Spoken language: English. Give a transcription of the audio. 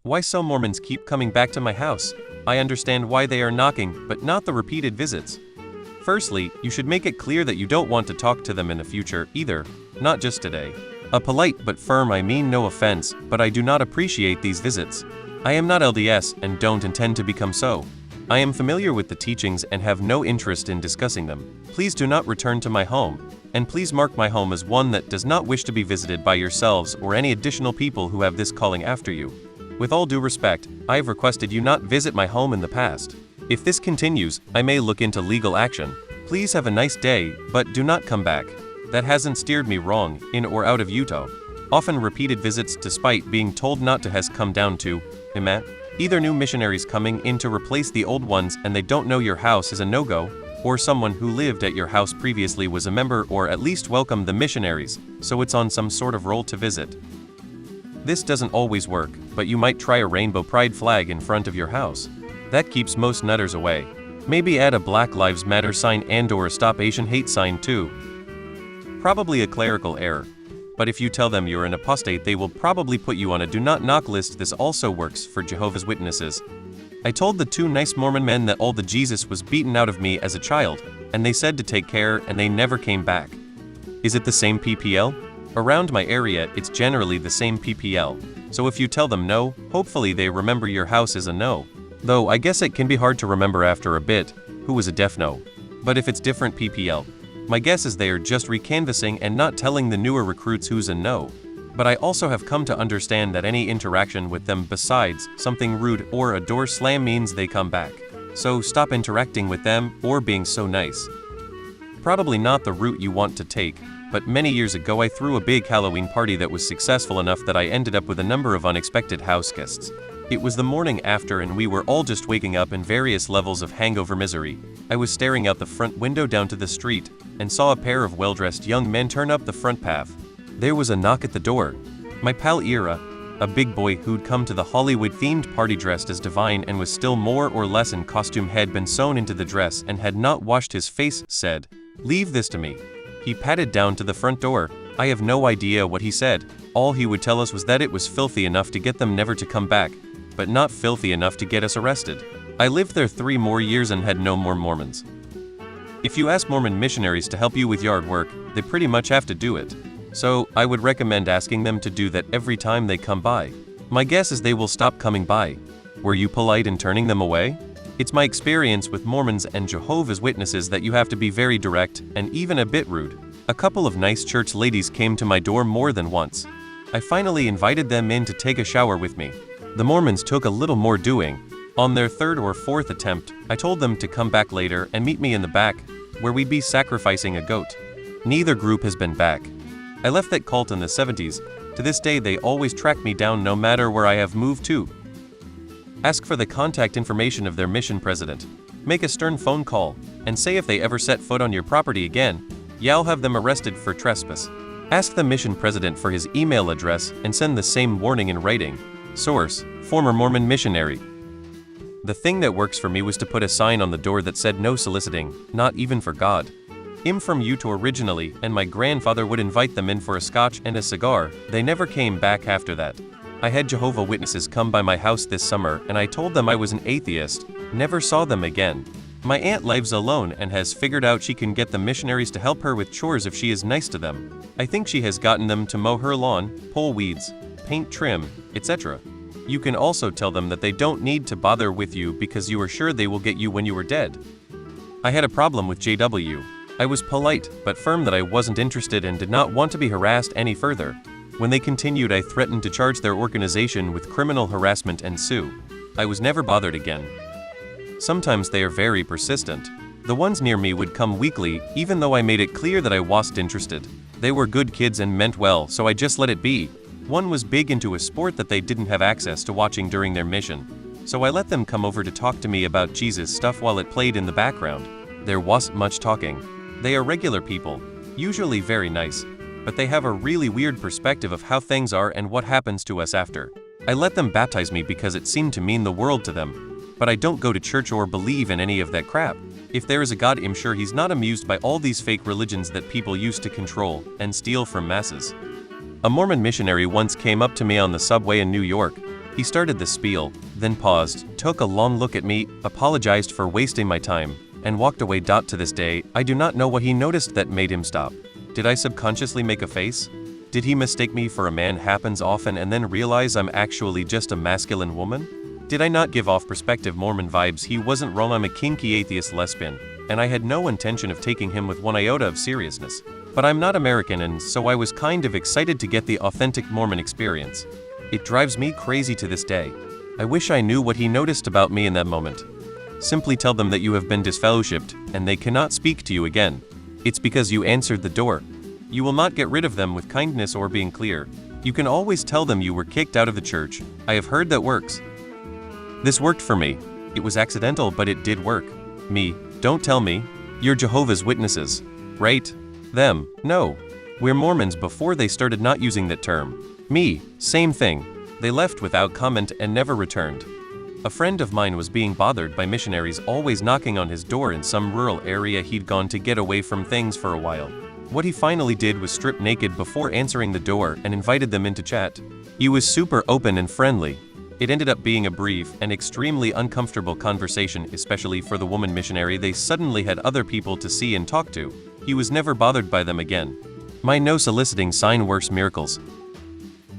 Why some Mormons keep coming back to my house? I understand why they are knocking, but not the repeated visits. Firstly, you should make it clear that you don't want to talk to them in the future either, not just today. A polite but firm I mean no offense, but I do not appreciate these visits. I am not LDS and don't intend to become so. I am familiar with the teachings and have no interest in discussing them. Please do not return to my home, and please mark my home as one that does not wish to be visited by yourselves or any additional people who have this calling after you. With all due respect, I have requested you not visit my home in the past. If this continues, I may look into legal action. Please have a nice day, but do not come back. That hasn't steered me wrong, in or out of Utah. Often repeated visits despite being told not to has come down to, either new missionaries coming in to replace the old ones and they don't know your house is a no-go, or someone who lived at your house previously was a member or at least welcomed the missionaries, so it's on some sort of roll to visit. This doesn't always work, but you might try a rainbow pride flag in front of your house. That keeps most nutters away. Maybe add a Black Lives Matter sign and/or a Stop Asian Hate sign too. Probably a clerical error. But if you tell them you're an apostate, they will probably put you on a do not knock list. This also works for Jehovah's Witnesses. I told the two nice Mormon men that all the Jesus was beaten out of me as a child, and they said to take care and they never came back. Is it the same PPL? Around my area, it's generally the same PPL, so if you tell them no, hopefully they remember your house is a no. Though I guess it can be hard to remember after a bit, who was a def no. But if it's different PPL, my guess is they are just recanvassing and not telling the newer recruits who's a no. But I also have come to understand that any interaction with them besides something rude or a door slam means they come back. So stop interacting with them or being so nice. Probably not the route you want to take, but many years ago I threw a big Halloween party that was successful enough that I ended up with a number of unexpected house guests. It was the morning after and we were all just waking up in various levels of hangover misery. I was staring out the front window down to the street and saw a pair of well-dressed young men turn up the front path. There was a knock at the door. My pal Ira, a big boy who'd come to the Hollywood-themed party dressed as Divine and was still more or less in costume, had been sewn into the dress and had not washed his face, said, "Leave this to me." He patted down to the front door. I have no idea what he said. All he would tell us was that it was filthy enough to get them never to come back, but not filthy enough to get us arrested. I lived there 3 more years and had no more Mormons. If you ask Mormon missionaries to help you with yard work, they pretty much have to do it. So, I would recommend asking them to do that every time they come by. My guess is they will stop coming by. Were you polite in turning them away? It's my experience with Mormons and Jehovah's Witnesses that you have to be very direct and even a bit rude. A couple of nice church ladies came to my door more than once. I finally invited them in to take a shower with me. The Mormons took a little more doing. On their 3rd or 4th attempt, I told them to come back later and meet me in the back, where we'd be sacrificing a goat. Neither group has been back. I left that cult in the 70s. To this day they always track me down no matter where I have moved to. Ask for the contact information of their mission president. Make a stern phone call, and say if they ever set foot on your property again, you'll have them arrested for trespass. Ask the mission president for his email address and send the same warning in writing. Source: former Mormon missionary. The thing that works for me was to put a sign on the door that said no soliciting, not even for God. I'm from Utah originally, and my grandfather would invite them in for a scotch and a cigar. They never came back after that. I had Jehovah's Witnesses come by my house this summer and I told them I was an atheist. Never saw them again. My aunt lives alone and has figured out she can get the missionaries to help her with chores if she is nice to them. I think she has gotten them to mow her lawn, pull weeds, paint, trim, etc. You can also tell them that they don't need to bother with you because you are sure they will get you when you are dead. I had a problem with JW. I was polite but firm that I wasn't interested and did not want to be harassed any further. When they continued, I threatened to charge their organization with criminal harassment and sue. I was never bothered again. Sometimes they are very persistent. The ones near me would come weekly, even though I made it clear that I wasn't interested. They were good kids and meant well, so I just let it be. One was big into a sport that they didn't have access to watching during their mission, so I let them come over to talk to me about Jesus stuff while it played in the background. There wasn't much talking. They are regular people, usually very nice, but they have a really weird perspective of how things are and what happens to us after. I let them baptize me because it seemed to mean the world to them. But I don't go to church or believe in any of that crap. If there is a God, I'm sure he's not amused by all these fake religions that people use to control and steal from masses. A Mormon missionary once came up to me on the subway in New York. He started the spiel, then paused, took a long look at me, apologized for wasting my time, and walked away. To this day, I do not know what he noticed that made him stop. Did I subconsciously make a face? Did he mistake me for a man? Happens often, and then realize I'm actually just a masculine woman? Did I not give off prospective Mormon vibes? He wasn't wrong. I'm a kinky atheist lesbian, and I had no intention of taking him with one iota of seriousness. But I'm not American, and so I was kind of excited to get the authentic Mormon experience. It drives me crazy to this day. I wish I knew what he noticed about me in that moment. Simply tell them that you have been disfellowshipped, and they cannot speak to you again. It's because you answered the door. You will not get rid of them with kindness or being clear. You can always tell them you were kicked out of the church. I have heard that works. This worked for me. It was accidental, but it did work. Me, don't tell me. You're Jehovah's Witnesses. Right? Them, no. We're Mormons before they started not using that term. Me, same thing. They left without comment and never returned. A friend of mine was being bothered by missionaries always knocking on his door in some rural area. He'd gone to get away from things for a while. What he finally did was strip naked before answering the door and invited them into chat. He was super open and friendly. It ended up being a brief and extremely uncomfortable conversation, especially for the woman missionary. They suddenly had other people to see and talk to. He was never bothered by them again. My no soliciting sign works miracles.